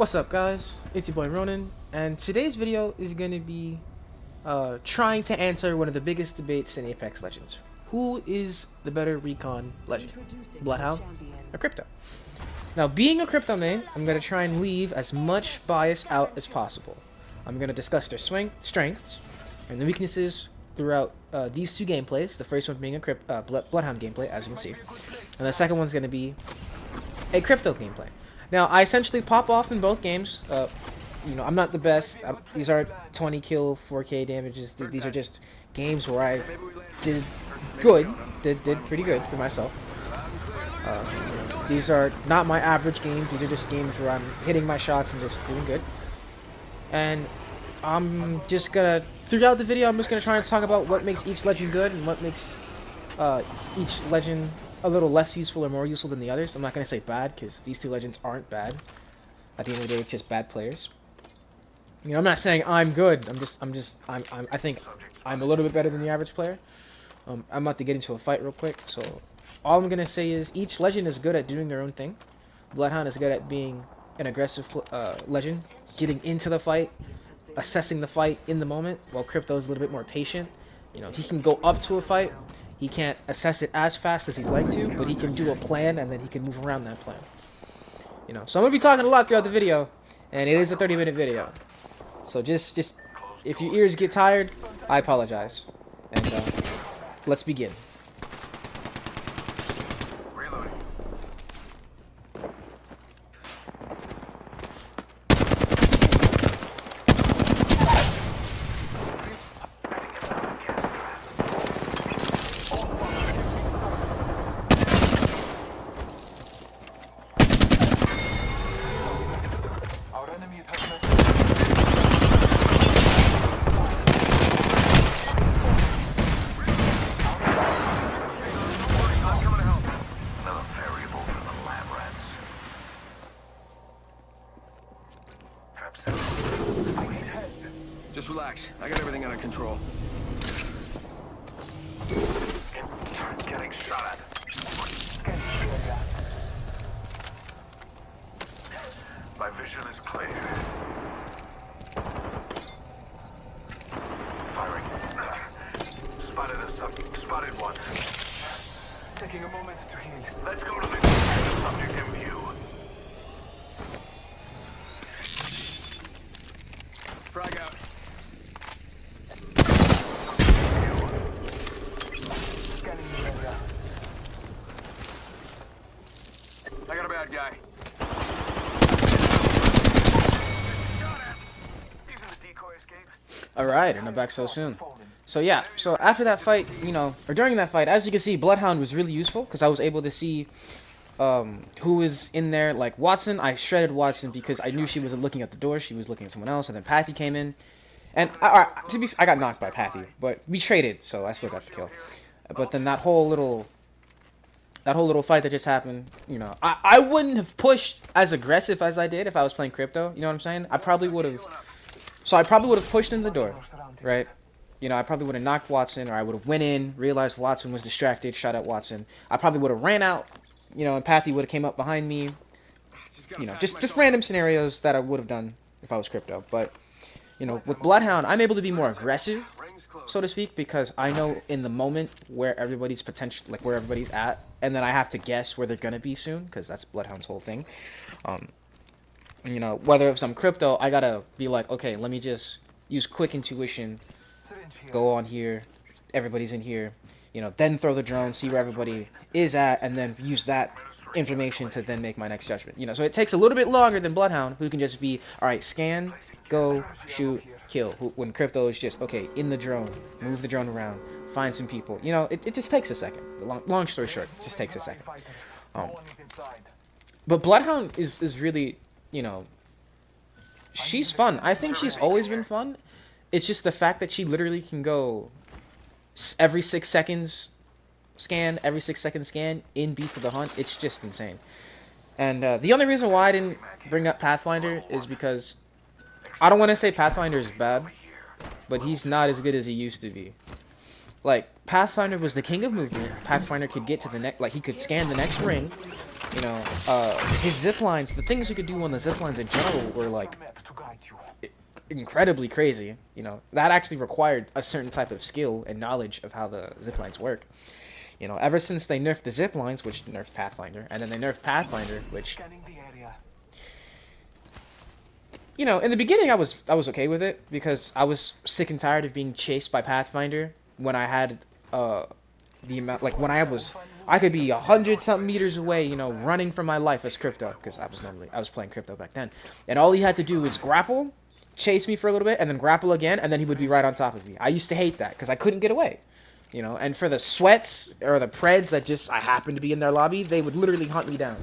What's up, guys? It's your boy Ronan, and today's video is going to be trying to answer one of the biggest debates in Apex Legends. Who is the better Recon Legend? Bloodhound or Crypto? Now, being a Crypto main, I'm going to try and leave as much bias out as possible. I'm going to discuss their strengths and the weaknesses throughout these two gameplays. The first one being a Bloodhound gameplay, as you can see, and the second one's going to be a Crypto gameplay. Now, I essentially pop off in both games. You know, I'm not the best. These aren't 20 kill, 4K damages. These are just games where I did good, did pretty good for myself. These are not my average games. These are just games where I'm hitting my shots and just doing good. And I'm just gonna, throughout the video, I'm just gonna try and talk about what makes each legend good and what makes each legend a little less useful or more useful than the others. I'm not gonna say bad because these two legends aren't bad. At the end of the day, it's just bad players. You know, I'm not saying I'm good. I think I'm a little bit better than the average player. I'm about to get into a fight real quick, so all I'm gonna say is each legend is good at doing their own thing. Bloodhound is good at being an aggressive legend, getting into the fight, assessing the fight in the moment, while Crypto is a little bit more patient. You know, he can go up to a fight. He can't assess it as fast as he'd like to, but he can do a plan, and then he can move around that plan. You know, so I'm gonna be talking a lot throughout the video, and it is a 30-minute video. So just if your ears get tired, I apologize. And let's begin. Just relax. I got everything under control. Getting shot at. My vision is clear. Firing. Spotted a subject. Spotted one. Taking a moment to heal. Let's go to the subject in view. Frag out. I got a bad guy. Alright, and I'm back so soon. So yeah, so after that fight, you know, or during that fight, as you can see, Bloodhound was really useful because I was able to see who was in there. Like Watson, I shredded Watson because I knew she wasn't looking at the door, she was looking at someone else, and then Pathy came in. And I got knocked by Pathy, but we traded, so I still got the kill. But then that whole little fight that just happened, you know, I wouldn't have pushed as aggressive as I did if I was playing Crypto. You know what I'm saying? I probably would have pushed in the door, right? You know, I probably would have knocked Watson, or I would have went in, realized Watson was distracted, shot at Watson. I probably would have ran out, you know, and Pathy would have came up behind me. You know, just random scenarios that I would have done if I was Crypto. But you know, with Bloodhound, I'm able to be more aggressive, so to speak, because I know in the moment where everybody's potential, like where everybody's at, and then I have to guess where they're gonna be soon, because that's Bloodhound's whole thing. You know, whether it's some Crypto, I gotta be like, okay, let me just use quick intuition, go on here, everybody's in here, you know, then throw the drone, see where everybody is at, and then use that information to then make my next judgment. You know, so it takes a little bit longer than Bloodhound, who can just be, all right, scan, go, shoot, kill. When Crypto is just, okay, in the drone, move the drone around, find some people. You know, it just takes a second. Long story short, it just takes a second. But Bloodhound is really, you know, she's fun. I think she's always been fun. It's just the fact that she literally can go every 6 seconds scan, every 6 seconds scan in Beast of the Hunt. It's just insane. And the only reason why I didn't bring up Pathfinder is because I don't want to say Pathfinder is bad, but he's not as good as he used to be. Like, Pathfinder was the king of movement. Pathfinder could get to the next, like, he could scan the next ring, You know, his zip lines, the things you could do on the zip lines in general were like incredibly crazy. You know, that actually required a certain type of skill and knowledge of how the zip lines work. You know, ever since they nerfed the zip lines, which nerfed Pathfinder, and then they nerfed Pathfinder, which, you know, in the beginning I was okay with it because I was sick and tired of being chased by Pathfinder when I had the amount, like when I could be 100-something meters away, you know, running for my life as Crypto, because I was playing Crypto back then, and all he had to do was grapple, chase me for a little bit, and then grapple again, and then he would be right on top of me. I used to hate that because I couldn't get away. You know, and for the sweats or the preds that just I happened to be in their lobby, they would literally hunt me down.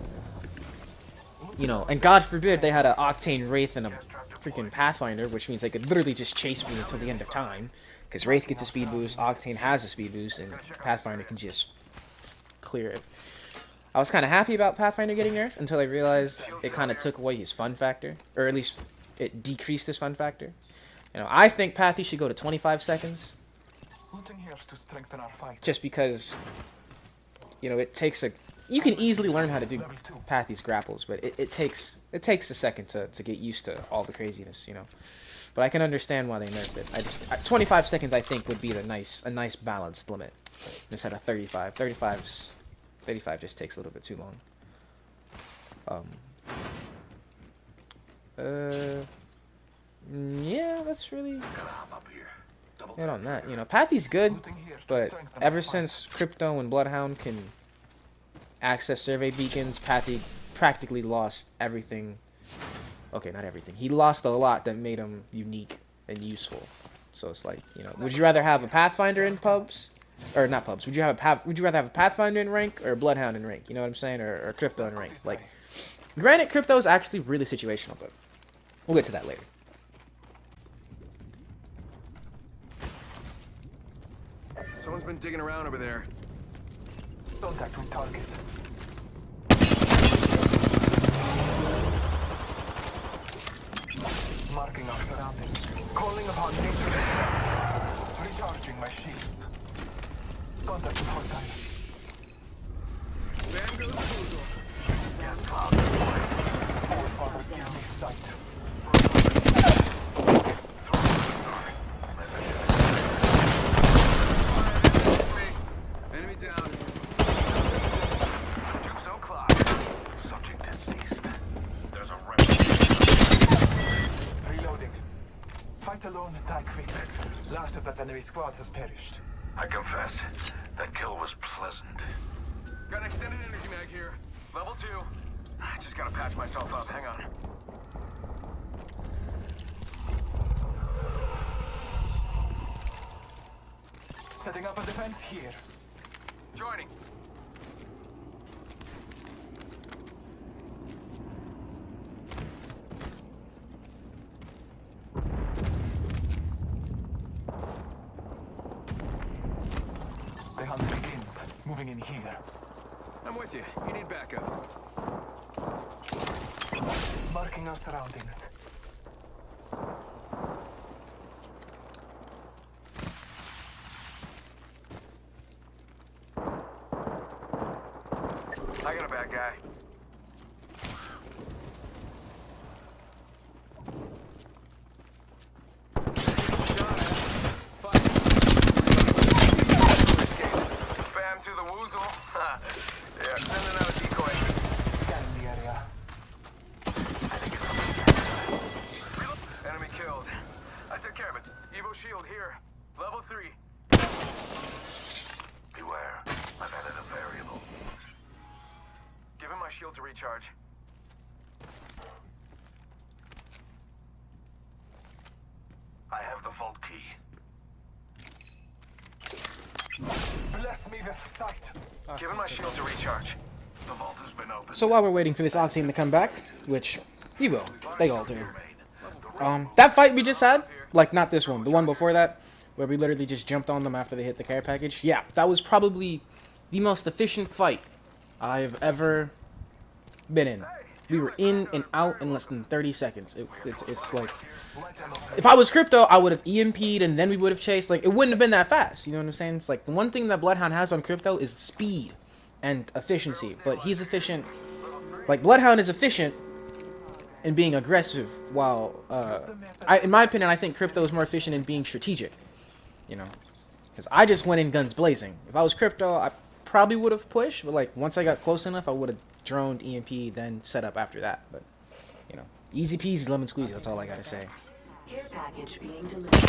You know, and God forbid they had an Octane Wraith and a freaking Pathfinder, which means they could literally just chase me until the end of time. Because Wraith gets a speed boost, Octane has a speed boost, and Pathfinder can just clear it. I was kind of happy about Pathfinder getting nerfed until I realized it kind of took away his fun factor, or at least it decreased his fun factor. You know, I think Pathy should go to 25 seconds. Just because, you know, it takes a... You can easily learn how to do Pathy's grapples, but it takes a second to get used to all the craziness, you know. But I can understand why they nerfed it. 25 seconds I think would be a nice balanced limit instead of 35. 35 just takes a little bit too long. Yeah, that's really it on that. You know, Pathy's good, but ever since Crypto and Bloodhound can access survey beacons, Pathy practically lost everything. Okay, not everything. He lost a lot that made him unique and useful. So it's like, you know, would you rather have a Pathfinder in pubs, or not pubs? Would you rather have a Pathfinder in rank or a Bloodhound in rank? You know what I'm saying? Or Crypto in rank? Like, granted, Crypto is actually really situational, but we'll get to that later. Someone's been digging around over there. Contact with target. Marking our surroundings. Calling upon nature's strength. Recharging my shields. Contact with hostile. Bam goes Boozle. Gas cloud deployed. Oh, Father, give me sight. Enemy down. Troops o'clock. Subject deceased. There's a reloading. Fight alone, die quick. Last of that enemy squad has perished. I confess, that kill was pleasant. Got an extended energy mag here. Level 2. I just gotta patch myself up. Hang on. Setting up a defense here. Joining. The hunt begins. Moving in here. I'm with you. You need backup. Marking our surroundings. I got a bad guy. Bam to the woozle. Yeah, sending out a decoy. Scanning the area. Enemy killed. I took care of it. Evo shield here. Level 3. Beware. I've added a variable. Give him my shield to recharge. I have the vault key. Bless me with sight. Give him my shield to recharge. The vault has been opened. So while we're waiting for this Octane to come back, which he will, they all do. That fight we just had, like not this one, the one before that, where we literally just jumped on them after they hit the care package. Yeah, that was probably the most efficient fight I've ever been in. We were in and out in less than 30 seconds. It's like, if I was Crypto, I would have EMP'd and then we would have chased. Like, it wouldn't have been that fast. You know what I'm saying? It's like, the one thing that Bloodhound has on Crypto is speed and efficiency. But he's efficient Like Bloodhound is efficient in being aggressive, while in my opinion, I think Crypto is more efficient in being strategic. You know, because I just went in guns blazing. If I was Crypto, I probably would have pushed, but like once I got close enough, I would have droned EMP, then set up after that. But you know, easy peasy, lemon squeezy. That's all I gotta say. Care package being delivered. Care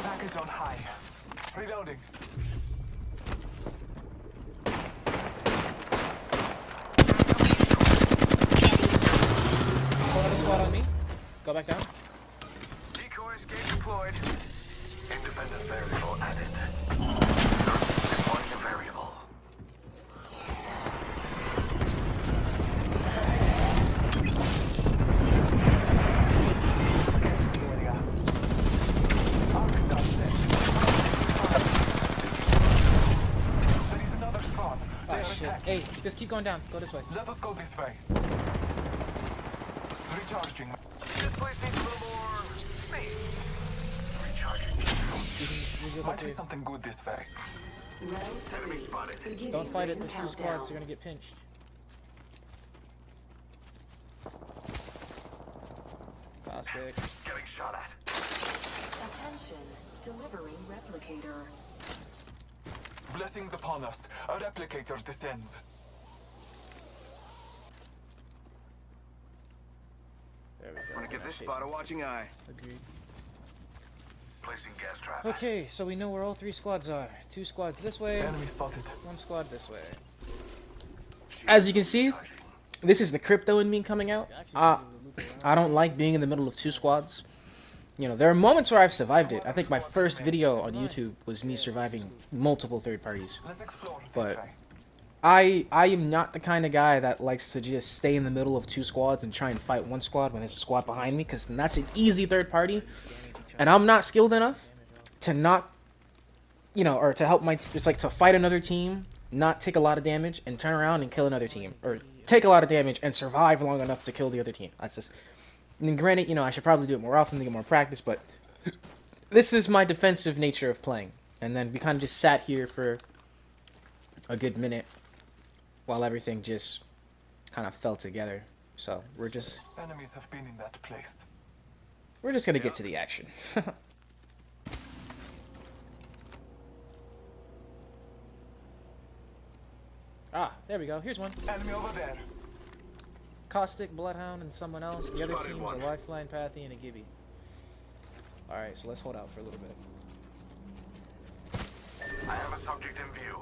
package on high. Reloading. Pull out a squad on me. Go back down. Decoy escape deployed. Independent variable added. Deploying a variable. There is another squad. They Oh are shit. attacking. Hey, just keep going down. Go this way. Let us go this way. Recharging. This place needs a little more space. Recharging. You can go Might be through. something good this way. Round Enemy 3. spotted. Beginning Don't fight it. ring There's 2 countdown. squads. They're gonna get pinched. Caustic. Getting shot at. Attention. Delivering replicator. Blessings upon us. A replicator descends. There we go. I'm gonna give this Chasing. spot a watching eye. Agreed. Placing gas trap. Okay, so we know where all 3 squads are. 2 squads this way, Enemy spotted. 1 squad this way. As you can see, this is the Crypto in me coming out. I don't like being in the middle of 2 squads. You know, there are moments where I've survived it. I think my first video on YouTube was me surviving multiple third parties. Let's explore this But way. I am not the kind of guy that likes to just stay in the middle of 2 squads and try and fight 1 squad when there's a squad behind me, because then that's an easy third party. And I'm not skilled enough to not, you know, or to help my, it's like to fight another team, not take a lot of damage, and turn around and kill another team. Or take a lot of damage and survive long enough to kill the other team. That's just, I mean, granted, you know, I should probably do it more often to get more practice, but this is my defensive nature of playing. And then we kind of just sat here for a good minute while everything just kind of fell together. So we're just Enemies have been in that place. gonna get to the action. Ah, there we go. Here's one. Enemy over there. Caustic, Bloodhound, and someone else. The other Spotted team's one. a Lifeline, Pathy, and a Gibby. Alright, so let's hold out for a little bit. I have a subject in view.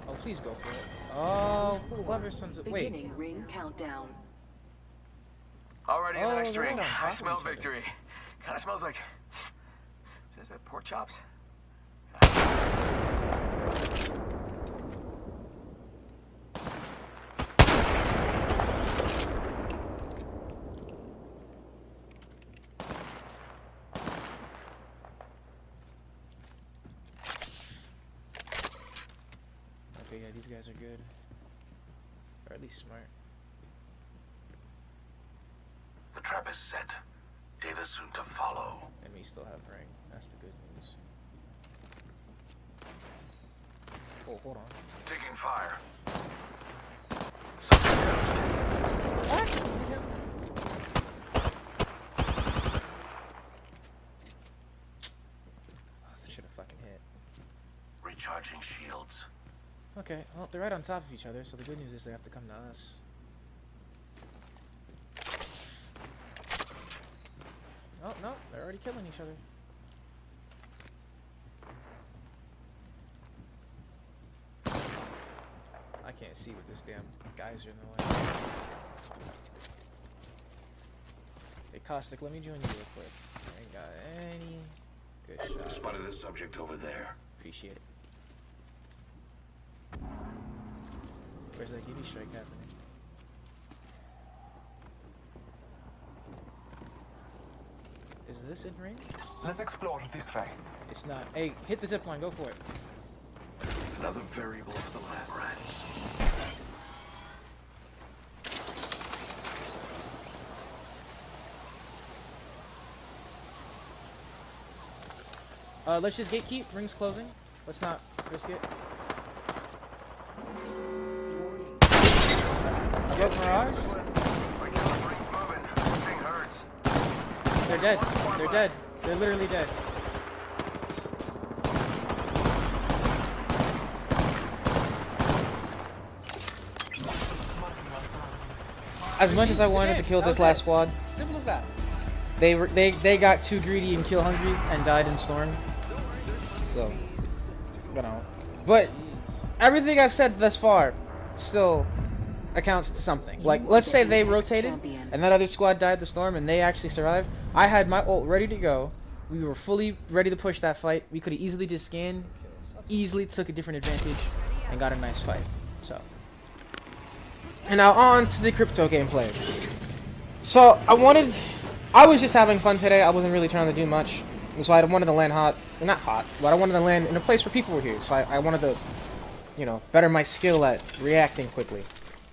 Oh, please go for it. Oh, clever sons of... Wait. Beginning ring countdown. Already in the Oh, next they're ring. right on top I of smell each other. victory. Kind of smells like. Is that pork chops? Okay, yeah, these guys are good. Or at least smart. The trap is set. Data soon to follow. And we still have ring. That's the good news. Oh, hold on. Taking fire. What? Oh, that should have fucking hit. Recharging shields. Okay, well, they're right on top of each other, so the good news is they have to come to us. Oh, no, they're already killing each other. I can't see with this damn geyser in the way. Hey, Caustic, let me join you real quick. I ain't got any good shots. Spotted a subject over there. Appreciate it. Where's that UV strike happening? Is this in range? Let's explore this way. It's not. Hey, hit the zipline, go for it. Another variable for the lab rats. Let's just gatekeep. Ring's closing. Let's not risk it. I broke Mirage. Rings moving. Thing hurts. They're dead. They're dead. They're literally dead. As much as I wanted to kill this last squad, Simple as that. they got too greedy and kill hungry and died in storm. So, you know. But everything I've said thus far still accounts to something. Like, let's say they rotated and that other squad died the storm and they actually survived. I had my ult ready to go. We were fully ready to push that fight. We could have easily just scanned, easily took a different advantage, and got a nice fight. So. And now on to the crypto gameplay. So I was just having fun today. I wasn't really trying to do much. And so I wanted to land hot. Well, not hot, but I wanted to land in a place where people were here. So I wanted to, you know, better my skill at reacting quickly.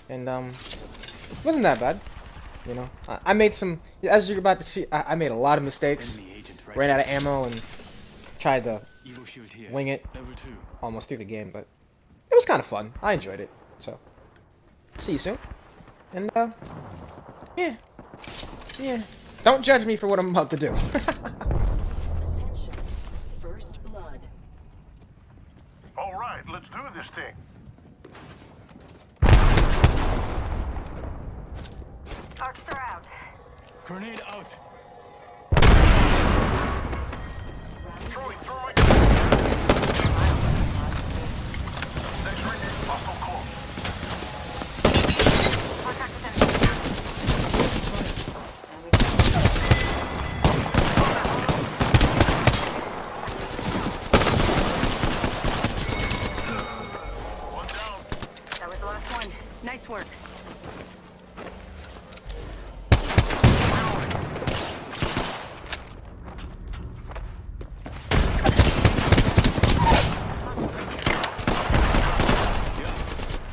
And it wasn't that bad. You know, I made some, as you're about to see, I made a lot of mistakes. Ran out of ammo and tried to wing it almost through the game, but it was kind of fun. I enjoyed it. So. See you soon. And, yeah. Yeah. Don't judge me for what I'm about to do. Attention. First blood. All right, let's do this thing. Arcs are out. Grenade out. Throwing. Next ring, hostile close. Contact with enemy. One down. That was the last one. Nice work.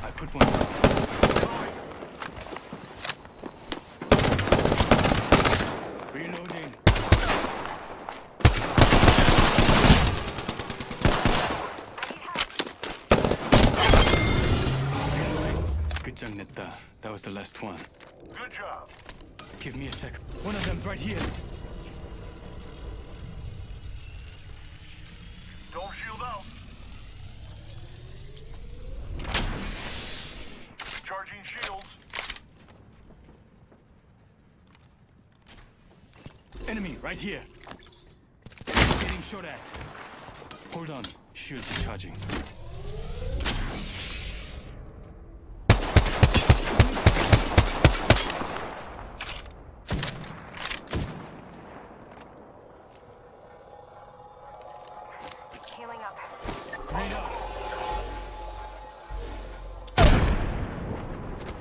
I put one down. Reloading. 끝장냈다. That was the last one. Good job. Give me a sec. One of them's right here. Don't shield out. Charging shields. Enemy right here. Getting shot at. Hold on. Shields are charging. Healing up. Grenade out.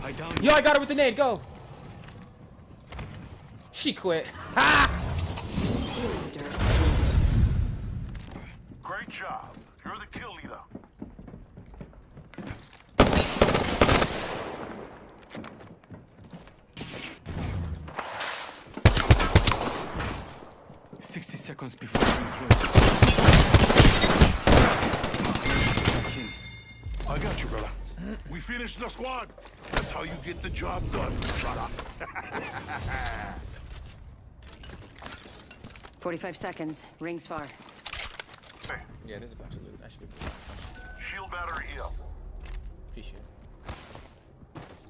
I downed Yo, I got her with the nade. Go. She quit. Ha! Great job. You're the kill leader. you. 60 seconds before we close. I got you, brother. We finished the squad. That's how you get the job done, brother. 45 seconds. Rings far. Hey, Yeah, there's a bunch of loot. I should be able to find something. shield battery here. Appreciate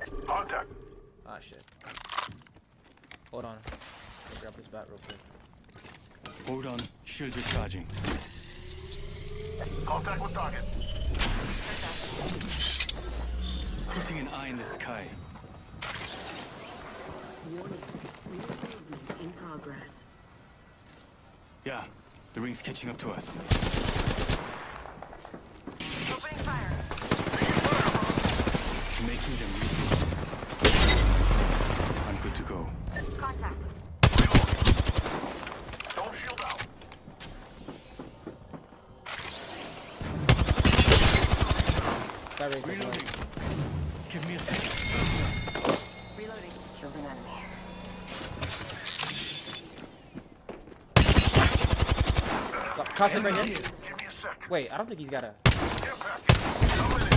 it. Contact. Ah, shit. Hold on. Let me grab this bat real quick. Hold on. Shields are charging. Contact with target. Putting an eye in the sky. Warning. Movement in progress. Yeah, the ring's catching up to us. Opening fire. Making them reload. I'm good to go. Contact. Don't shield out. That ring is Reloading. low. Give me a second. Reloading. Killed an enemy. Caustic right here. Here. Give me a sec. Wait, I don't think he's got a. Care package. Coming in.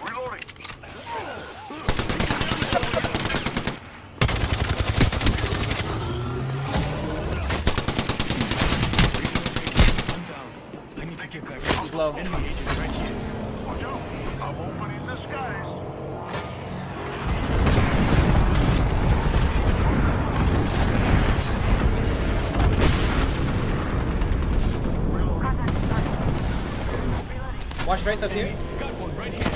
Reloading. I'm down. I need to get back. He's low. Enemy agent right here. Watch out. I'm opening the skies. Watch right up here. Got one right here.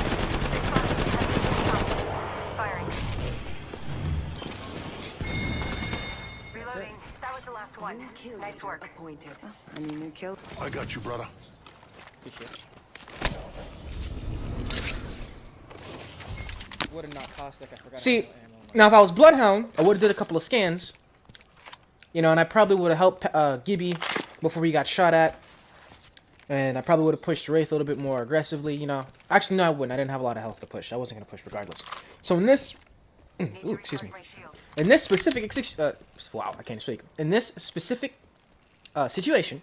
Firing. Reloading. That was the last one. Kill Nice work. appointed. I mean, new kill. I got you, brother. Good shit. Would have not Caustic. I forgot. See, about ammo. now if I was Bloodhound, I would have did a couple of scans. You know, and I probably would have helped Gibby before he got shot at. And I probably would have pushed Wraith a little bit more aggressively, you know. Actually, no, I wouldn't. I didn't have a lot of health to push. I wasn't going to push regardless. So in this... Ooh, excuse me. In this specific... wow, I can't speak. In this specific situation,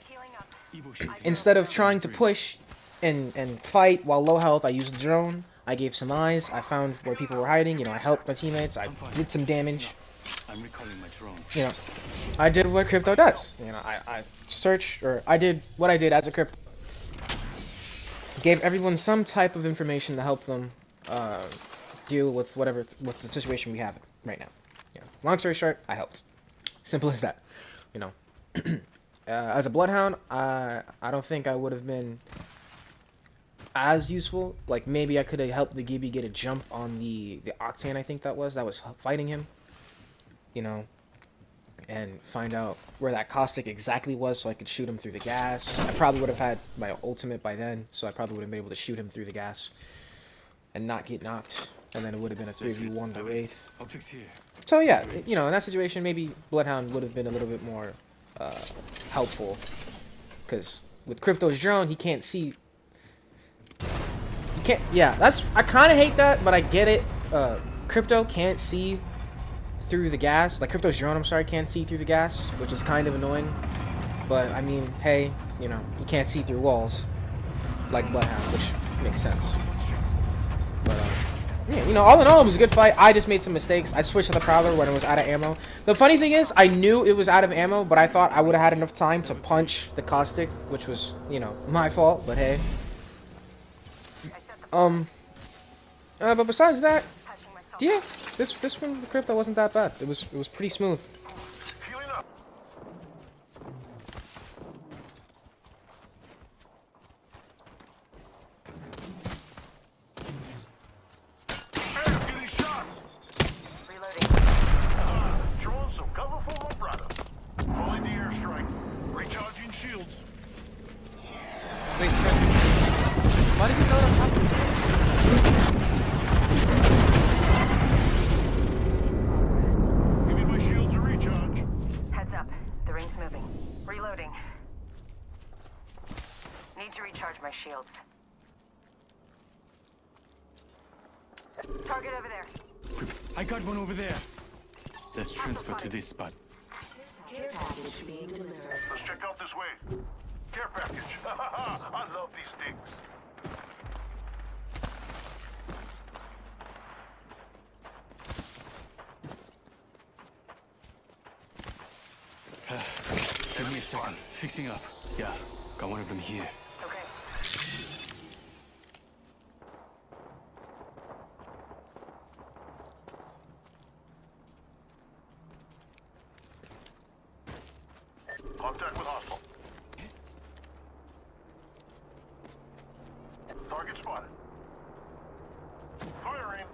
Healing up. Evo shield. instead of trying to push and fight while low health, I used the drone. I gave some eyes. I found where people were hiding. You know, I helped my teammates. I did some damage. I'm recalling my drone. You know, I did what crypto does. You know, I searched, or I did what I did as a crypto. Gave everyone some type of information to help them deal with with the situation we have right now. You know, long story short, I helped. Simple as that. You know, as a Bloodhound, I don't think I would have been as useful. Like maybe I could have helped the Gibby get a jump on the Octane. I think that was fighting him. You know, and find out where that Caustic exactly was so I could shoot him through the gas. I probably would have had my ultimate by then, so I probably would have been able to shoot him through the gas and not get knocked. And then it would have been a 3v1 to Wraith. Optics here. So yeah, you know, in that situation, maybe Bloodhound would have been a little bit more helpful. Because with Crypto's drone, he can't see... He can't... Yeah, I kind of hate that, but I get it. Crypto can't see through the gas. Like Crypto's drone, I'm sorry, can't see through the gas, which is kind of annoying. But I mean, hey, you know, he can't see through walls like Bloodhound, which makes sense. But yeah, you know, all in all, it was a good fight. I just made some mistakes. I switched to the Prowler when it was out of ammo. The funny thing is, I knew it was out of ammo, but I thought I would have had enough time to punch the Caustic, which was, you know, my fault. But hey, but besides that, yeah, this one, the Crypto wasn't that bad. It was pretty smooth. Healing up. Hey, I'm getting shot. Reloading. Throwing some colorful apparatus. Calling the airstrike. Recharging shields. Wait, why did you go on top of this? Give me my shields to recharge. Heads up. The ring's moving. Reloading. Need to recharge my shields. Target over there. I got one over there. Let's transfer to this spot. Care package being delivered. Let's check out this way. Care package. I love these things. Give me a second. Fixing up. Yeah, got one of them here. Okay. Contact with hostile. Target spotted. Firing.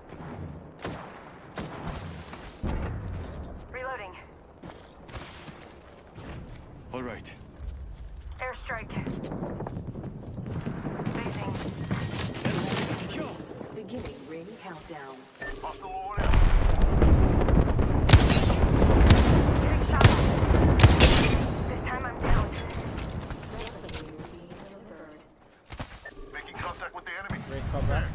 Reloading. All right. Airstrike. Phasing. Beginning ring countdown. Hostile over there. Getting shot. This time I'm down. Replicator being delivered. Making contact with the enemy. Wraith called back.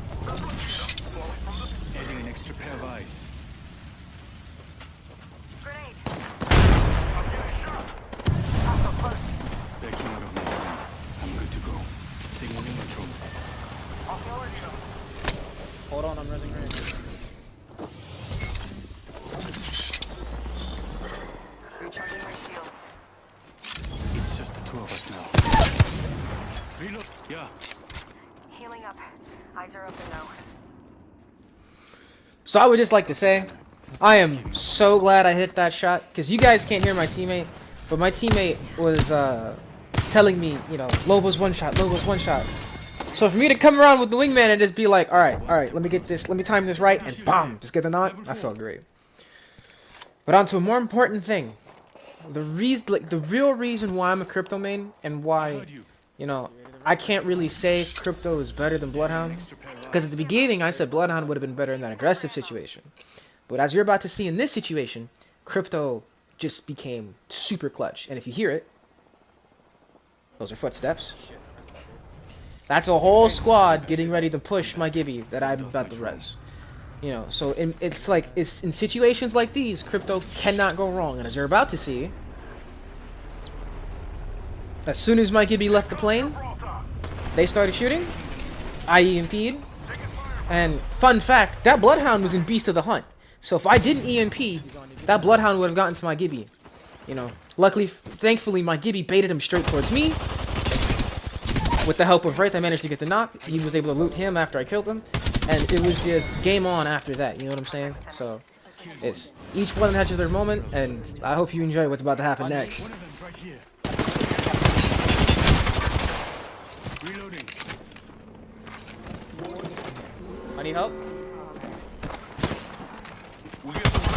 Adding an extra pair of eyes. Grenade. I'm getting shot. Also close. room. Hold on, I'm resing grenade. Recharging my shields. It's just the two of us now. Reload. Yeah. Healing up. Eyes are open though. So I would just like to say, I am so glad I hit that shot, because you guys can't hear my teammate, but my teammate was telling me, you know, Lobo's one shot, Lobo's one shot. So for me to come around with the wingman and just be like, alright, let me get this, let me time this right, and BAM! Just get the knock, I felt great. But on to a more important thing. The real reason why I'm a crypto main, and why, you know, I can't really say crypto is better than Bloodhound. Because at the beginning I said Bloodhound would have been better in that aggressive situation. But as you're about to see in this situation, crypto just became super clutch. And if you hear it, those are footsteps. That's a whole squad getting ready to push my Gibby that I'm about to res. You know, so it's like, it's in situations like these, crypto cannot go wrong. And as you're about to see, as soon as my Gibby left the plane, they started shooting. I EMP'd. And fun fact, that Bloodhound was in Beast of the Hunt. So if I didn't EMP, that Bloodhound would have gotten to my Gibby. You know, luckily, thankfully, my Gibby baited him straight towards me. With the help of Wraith, I managed to get the knock. He was able to loot him after I killed him. And it was just game on after that, you know what I'm saying? So, it's each one has their moment, and I hope you enjoy what's about to happen next. One of them's right here. Reloading. I need help. We get the window.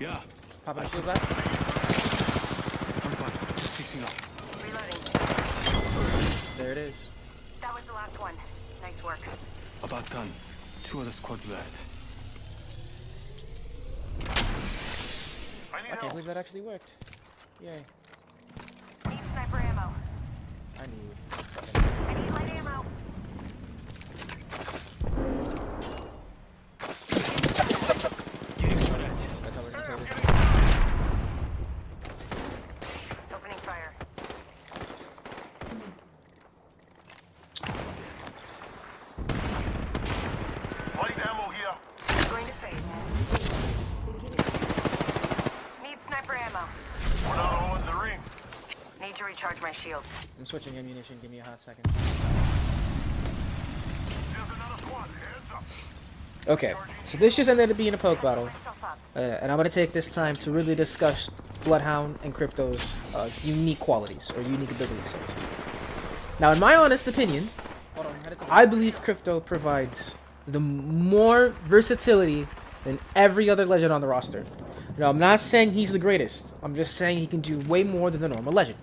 Yeah. Popping a shield back. I'm fine. Just fixing up. Reloading. There it is. That was the last one. Nice work. About done. Two other squads left. I need I can't help. believe that actually worked. Yay. Need sniper ammo. I need. I need light ammo. Getting shot at. That's how we're gonna play this. Opening fire. Light ammo here. Going to phase. Need sniper ammo. We're not all in the ring. Need to recharge my shields. I'm switching ammunition. Give me a hot second. There's another squad. Heads up. Okay, so this just ended up being a poke battle. Myself up. And I'm going to take this time to really discuss Bloodhound and Crypto's unique qualities, or unique abilities, so to speak. Now, in my honest opinion, I believe Crypto provides the more versatility than every other legend on the roster. Now, I'm not saying he's the greatest. I'm just saying he can do way more than the normal legend.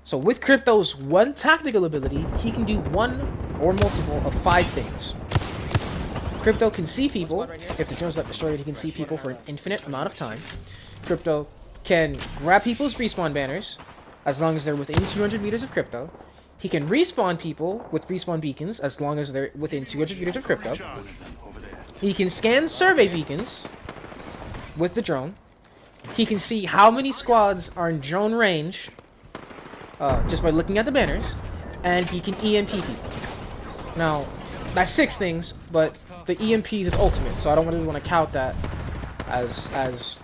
So with Crypto's one tactical ability, he can do one or multiple of 5 things. Crypto can see people. If the drone's not destroyed, he can see people for an infinite amount of time. Crypto can grab people's respawn banners, as long as they're within 200 meters of Crypto. He can respawn people with respawn beacons, as long as they're within 200 meters of Crypto. One of them over there. He can scan survey beacons with the drone. He can see how many squads are in drone range, just by looking at the banners. And he can EMP people. Now, that's 6 things, but the EMPs is ultimate, so I don't really want to count that as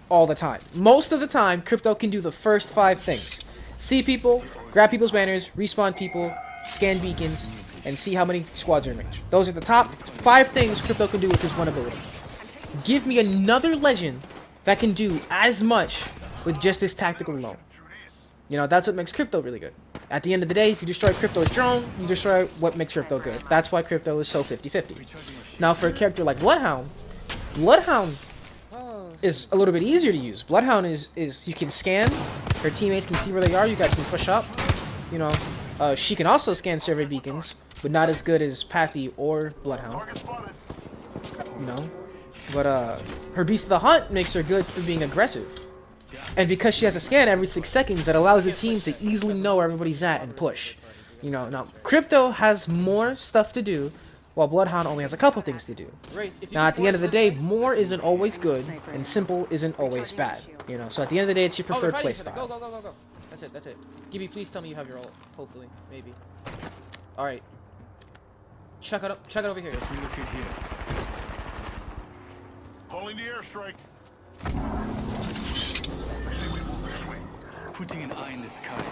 all the time. Most of the time, Crypto can do the first 5 things. See people, grab people's banners, respawn people, scan beacons, and see how many squads are in range. Those are the top 5 things Crypto can do with his one ability. Give me another legend that can do as much with just this tactical alone. You know, that's what makes Crypto really good. At the end of the day, if you destroy Crypto's drone, you destroy what makes Crypto good. That's why Crypto is so 50-50. Now, for a character like Bloodhound is a little bit easier to use. Bloodhound is you can scan, her teammates can see where they are, you guys can push up. You know, she can also scan survey beacons, but not as good as Pathy or Bloodhound. Target spotted. You know, but her Beast of the Hunt makes her good for being aggressive. And because she has a scan every 6 seconds, it allows the team to easily know where everybody's at and push. You know, now, Crypto has more stuff to do, while Bloodhound only has a couple things to do. Now, at the end of the day, more isn't always good, and simple isn't always bad. You know, so at the end of the day, it's your preferred playstyle. That's it, that's it. Gibby, please tell me you have your ult. Hopefully. Maybe. Alright. Chuck it up, chuck it over here. Let's relocate here. Calling the airstrike. Putting an eye in the sky.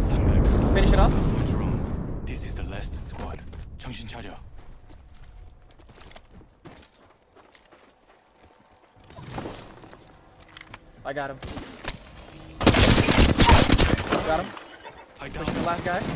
I'm back. Finish it off. What's wrong? This is the last squad. 정신 차려. I got him. Got him. I Pushing down. the last guy. We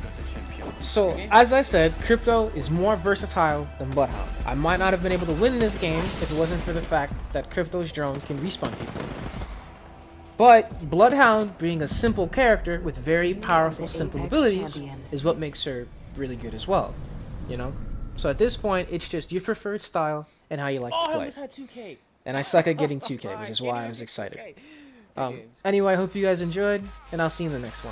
got the champion. So, as I said, Crypto is more versatile than Bloodhound. I might not have been able to win this game if it wasn't for the fact that Crypto's drone can respawn people. But Bloodhound, being a simple character with very powerful, simple abilities, is what makes her really good as well. You know? So at this point, it's just your preferred style and how you like to I play. almost had 2K. And I suck at getting 2K, which is why I was excited. Anyway, I hope you guys enjoyed, and I'll see you in the next one.